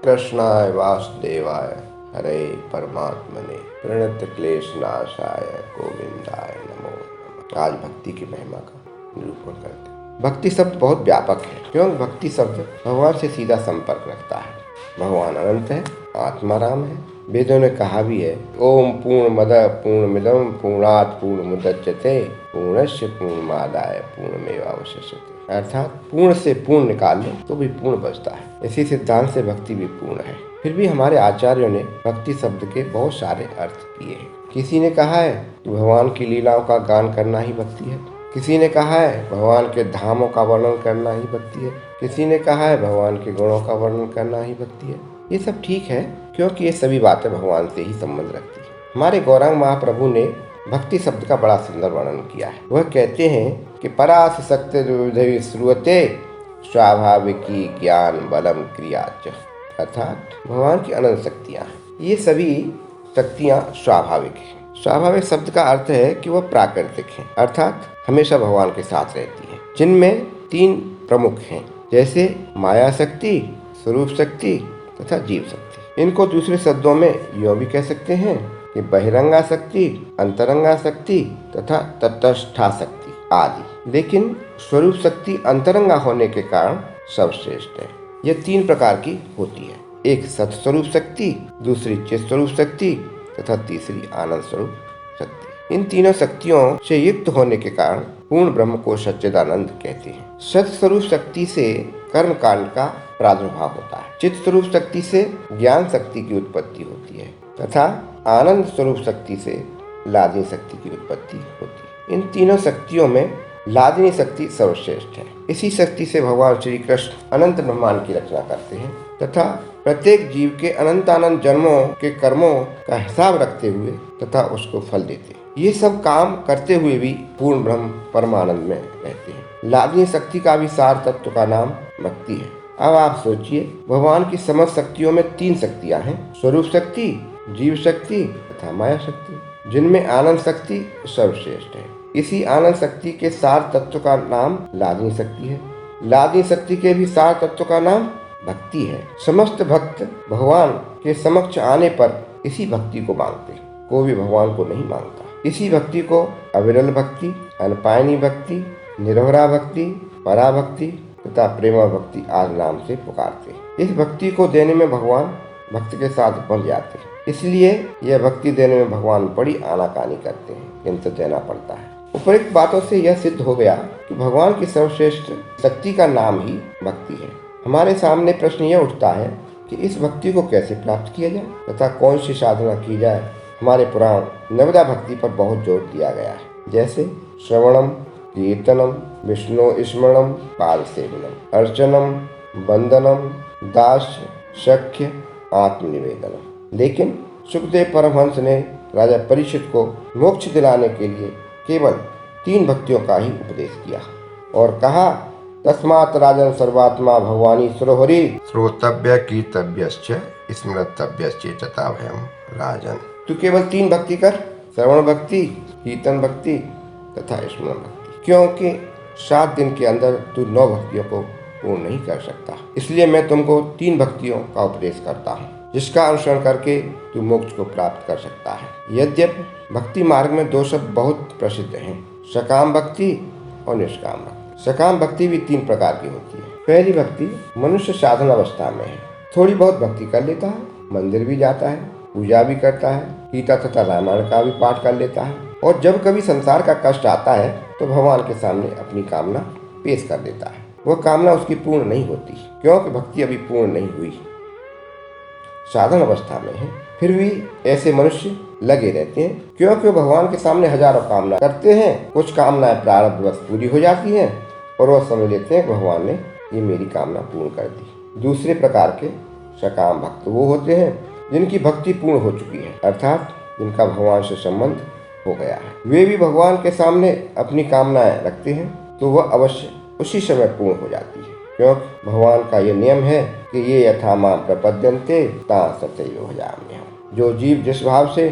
कृष्णाय वासुदेवाय हरे परमात्मने प्रणत क्लेश नाशाय गोविंदाय नमो नमः। आज भक्ति की महिमा का निरूपण करते हैं। भक्ति शब्द बहुत व्यापक है, क्योंकि भक्ति शब्द भगवान से सीधा संपर्क रखता है। भगवान अनंत है, आत्मा राम है। वेदों ने कहा भी है, ओम पूर्णमद पूर्णमिदं पूर्णात् पूर्णमुदच्यते पूर्णस्य पूर्णमादाय पूर्णमेवावशिष्यते। अर्थात पूर्ण से पूर्ण निकाल लो तो भी पूर्ण बचता है। इसी सिद्धांत से भक्ति भी पूर्ण है। फिर भी हमारे आचार्यों ने भक्ति शब्द के बहुत सारे अर्थ किए हैं। किसी ने कहा है कि भगवान की लीलाओं का गान करना ही भक्ति है। किसी ने कहा है भगवान के धामों का वर्णन करना ही भक्ति है। किसी ने कहा है भगवान के गुणों का वर्णन करना ही भक्ति है। ये सब ठीक है, क्योंकि ये सभी बातें भगवान से ही संबंध रखती है। हमारे गौरांग महाप्रभु ने भक्ति शब्द का बड़ा सुंदर वर्णन किया है। वह कहते हैं कि परास शक्ति श्रुते स्वाभाविकी ज्ञान बलम क्रियाच। अर्थात भगवान की अनंत शक्तियाँ हैं। ये सभी शक्तियाँ स्वाभाविक हैं। स्वाभाविक शब्द का अर्थ है कि वह प्राकृतिक हैं, अर्थात हमेशा भगवान के साथ रहती है, जिनमें तीन प्रमुख हैं, जैसे माया शक्ति, स्वरूप शक्ति तथा जीव शक्ति। इनको दूसरे शब्दों में यूँ भी कह सकते हैं कि बहिरंगा शक्ति, अंतरंगा शक्ति तथा तटस्था शक्ति आदि। लेकिन स्वरूप शक्ति अंतरंगा होने के कारण सर्वश्रेष्ठ है। यह तीन प्रकार की होती है, एक सत्स्वरूप शक्ति, दूसरी चित स्वरूप शक्ति तथा तीसरी आनंद स्वरूप शक्ति। इन तीनों शक्तियों से युक्त होने के कारण पूर्ण ब्रह्म को सच्चिदानंद कहते हैं। सत स्वरूप शक्ति से कर्म कांड का प्रादुर्भाव होता है, चित स्वरूप शक्ति से ज्ञान शक्ति की उत्पत्ति होती है तथा आनंद स्वरूप शक्ति से लादिनी शक्ति की उत्पत्ति होती है। इन तीनों शक्तियों में लादिनी शक्ति सर्वश्रेष्ठ है। इसी शक्ति से भगवान श्री कृष्ण अनंत ब्रह्मांड की रचना करते हैं तथा प्रत्येक जीव के अनंत जन्मों के कर्मों का हिसाब रखते हुए तथा उसको फल देते हैं। ये सब काम करते हुए भी पूर्ण ब्रह्म परमानंद में रहते हैं। लादिनी शक्ति का भी सार तत्व का नाम भक्ति है। अब आप सोचिए, भगवान की समस्त शक्तियों में तीन शक्तियाँ हैं, स्वरूप शक्ति, जीव शक्ति तथा माया शक्ति, जिनमें आनंद शक्ति सर्वश्रेष्ठ है। इसी आनंद शक्ति के सार तत्व का नाम लादिनी शक्ति है। लादिनी शक्ति के भी सार तत्व का नाम भक्ति है। समस्त भक्त भगवान के समक्ष आने पर इसी भक्ति को मांगते हैं, कोई भी भगवान को नहीं मांगता। इसी भक्ति को अविरल भक्ति, अनपायनी भक्ति, निर्भरा भक्ति, पराभक्ति तथा प्रेमा भक्ति आदि नाम से पुकारते हैं। इस भक्ति को देने में भगवान भक्त के साथ बन जाते हैं, इसलिए यह भक्ति देने में भगवान बड़ी आनाकानी करते हैं, किंतु देना पड़ता है। उपरोक्त बातों से यह सिद्ध हो गया कि भगवान की सर्वश्रेष्ठ शक्ति का नाम ही भक्ति है। हमारे सामने प्रश्न यह उठता है कि इस भक्ति को कैसे प्राप्त किया जाए तथा कौन सी साधना की जाए। हमारे पुराण नवदा भक्ति पर बहुत जोर दिया गया है, जैसे श्रवणम, कीर्तनम, विष्णु स्मरणम, पाद सेवनम, अर्चनम, वंदनम, दास, सख्य, आत्मनिवेदनम। लेकिन सुखदेव परमहंस ने राजा परीक्षित को मोक्ष दिलाने के लिए केवल तीन भक्तियों का ही उपदेश किया और कहा, तस्मात् राजन सर्वात्मा भगवानी सुरहरि श्रोतव्य कीर्तव्यश्च स्मृतव्यश्च तथा भयम राजन। तू केवल तीन भक्ति कर, श्रवण भक्ति, कीर्तन भक्ति तथा स्मरण भक्ति, क्योंकि 7 दिन के अंदर तू 9 भक्तियों को पूर्ण नहीं कर सकता। इसलिए मैं तुमको 3 भक्तियों का उपदेश करता हूँ, जिसका अनुसरण करके तू मोक्ष को प्राप्त कर सकता है। यद्यपि भक्ति मार्ग में 2 शब्द बहुत प्रसिद्ध हैं, सकाम भक्ति और निष्काम भक्ति। सकाम भक्ति भी 3 प्रकार की होती है। पहली भक्ति मनुष्य साधन अवस्था में है, थोड़ी बहुत भक्ति कर लेता है, मंदिर भी जाता है, पूजा भी करता है, गीता तथा रामायण का भी पाठ कर लेता है, और जब कभी संसार का कष्ट आता है तो भगवान के सामने अपनी कामना पेश कर देता है। वह कामना उसकी पूर्ण नहीं होती, क्योंकि भक्ति अभी पूर्ण नहीं हुई, साधन अवस्था में है। फिर भी ऐसे मनुष्य लगे रहते हैं, क्योंकि भगवान के सामने हजारों कामना करते हैं। कुछ कामनाएं प्रारब्धवश पूरी हो जाती हैं और वह समझ लेते हैं भगवान ने ये मेरी कामना पूर्ण कर दी। दूसरे प्रकार के सकाम भक्त वो होते हैं जिनकी भक्ति पूर्ण हो चुकी है, अर्थात जिनका भगवान से संबंध हो गया है। वे भी भगवान के सामने अपनी कामनाएं रखते हैं तो वह अवश्य उसी समय पूर्ण हो जाती है, क्योंकि भगवान का ये नियम है कि ये यथा मां प्रपद्यन्ते ता सतैव भजाम्यहम्। जो जीव जिस भाव से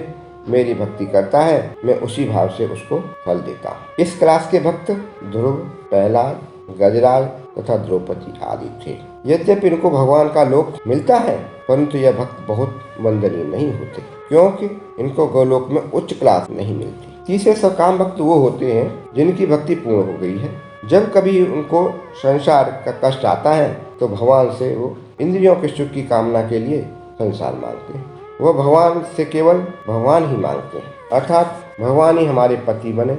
मेरी भक्ति करता है, मैं उसी भाव से उसको फल देता हूँ। इस क्लास के भक्त ध्रुव, प्रहलाद, गजराज तथा द्रौपदी आदि थे। यद्यपि इनको भगवान का लोक मिलता है, परंतु यह भक्त बहुत वंदनीय नहीं होते, क्योंकि इनको गोलोक में उच्च क्लास नहीं मिलती। तीसरे सकाम भक्त वो होते हैं जिनकी भक्ति पूर्ण हो गई है। जब कभी उनको संसार का कष्ट आता है तो भगवान से वो इंद्रियों के सुख की कामना के लिए संसार मांगते हैं। वह भगवान से केवल भगवान ही मांगते हैं, अर्थात भगवान ही हमारे पति बने,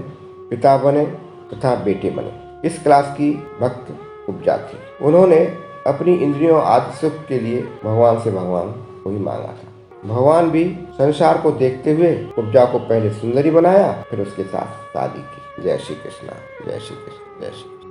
पिता बने तथा बेटे बने। इस क्लास की भक्त उपजा थी। उन्होंने अपनी इंद्रियों आदि सुख के लिए भगवान से भगवान को ही मांगा था। भगवान भी संसार को देखते हुए उपजा को पहले सुंदरी बनाया, फिर उसके साथ शादी की। जय श्री कृष्णा, जय श्री कृष्ण, जय श्री कृष्ण।